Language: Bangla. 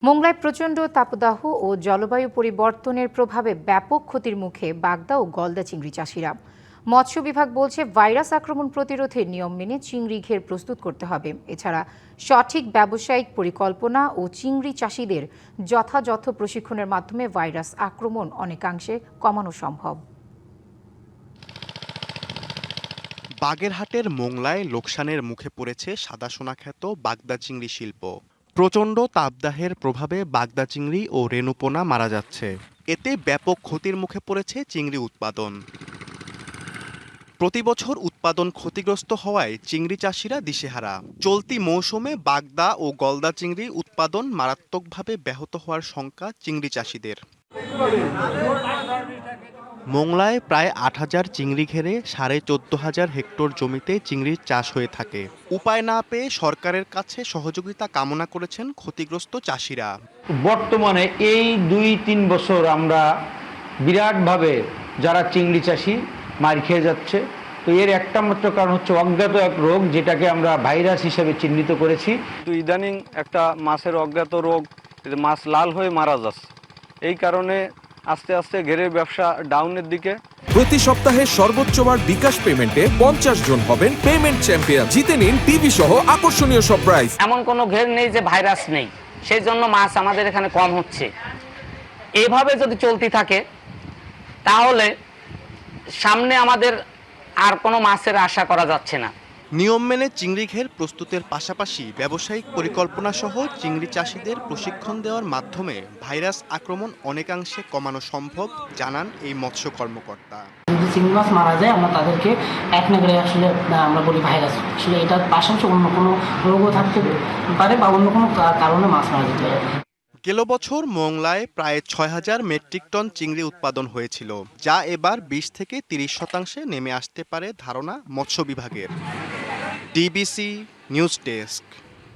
মোংলায় প্রচণ্ড তাপদাহ ও জলবায়ু পরিবর্তনের প্রভাবে ব্যাপক ক্ষতির মুখে বাগদা ও গলদা চিংড়ি চাষিরা। মৎস্য বিভাগ বলছে ভাইরাস আক্রমণ প্রতিরোধে নিয়ম মেনে চিংড়ি ঘের প্রস্তুত করতে হবে। এছাড়া সঠিক ব্যবসায়িক পরিকল্পনা ও চিংড়ি চাষিদের যথাযথ প্রশিক্ষণের মাধ্যমে ভাইরাস আক্রমণ অনেকাংশে কমানো সম্ভব। বাগেরহাটের মোংলায় লোকসানের মুখে পড়েছে সাদাসোনা খ্যাত বাগদা চিংড়ি শিল্প। প্রচণ্ড তাপদাহের প্রভাবে বাগদা চিংড়ি ও রেণুপোনা মারা যাচ্ছে। এতে ব্যাপক ক্ষতির মুখে পড়েছে চিংড়ি উৎপাদন। প্রতিবছর উৎপাদন ক্ষতিগ্রস্ত হওয়ায় চিংড়ি চাষিরা দিশেহারা। চলতি মৌসুমে বাগদা ও গলদা চিংড়ি উৎপাদন মারাত্মকভাবে ব্যাহত হওয়ার শঙ্কা চিংড়ি চাষিদের। মোংলায় প্রায় ৮,০০০ চিংড়ি ঘেরে ১৪,৫০০ হেক্টর জমিতে চিংড়ির চাষ হয়ে থাকে। উপায় না পেয়ে সরকারের কাছে সহযোগিতা কামনা করেছেন ক্ষতিগ্রস্ত চাষিরা। বর্তমানে এই ২-৩ বছর আমরা বিরাটভাবে যারা চিংড়ি চাষি মার খেয়ে যাচ্ছে। তো এর একটা মাত্র কারণ হচ্ছে অজ্ঞাত এক রোগ, যেটাকে আমরা ভাইরাস হিসেবে চিহ্নিত করেছি। তো ইদানিং একটা মাছের অজ্ঞাত রোগ, মাছ লাল হয়ে মারা যাচ্ছে। এই কারণে আস্তে আস্তে ঘেরের ব্যবসা ডাউনের দিকে। প্রতি সপ্তাহে সর্বোচ্চবার বিকাশ পেমেন্টে 50 জন হবেন পেমেন্ট চ্যাম্পিয়ন। জিতে নিন টিভি সহ আকর্ষণীয় সব প্রাইজ। এমন কোনো ঘের নেই যে ভাইরাস নেই, সেই জন্য মাছ আমাদের এখানে কম হচ্ছে। এভাবে যদি চলতে থাকে তাহলে সামনে আমাদের আর কোনো মাছের আশা করা যাচ্ছে না। নিয়ম মেনে চিংড়ি ঘের প্রস্তুতের পাশাপাশি ব্যবসায়িক পরিকল্পনা সহ চিংড়ি চাষিদের প্রশিক্ষণ দেওয়ার মাধ্যমে ভাইরাস আক্রমণ অনেকাংশে কমানো সম্ভব, জানান এই মৎস্য কর্মকর্তা। যদি চিংড়ি মাছ মারা যায় আমরা তাদেরকে এক নাগারে আসলে আমরা বলি ভাইরাস। আসলে এটার পাশাপাশি অন্য কোনো রোগও থাকতে পারে বা অন্য কোনো কারণে মাছ মারা যেতে পারে। গেল বছর মোংলায় প্রায় ৬,০০০ মেট্রিক টন চিংড়ি উৎপাদন হয়েছিল, যা এবার ২০ থেকে ৩০% নেমে আসতে পারে ধারণা মৎস্য বিভাগের। DBC news desk.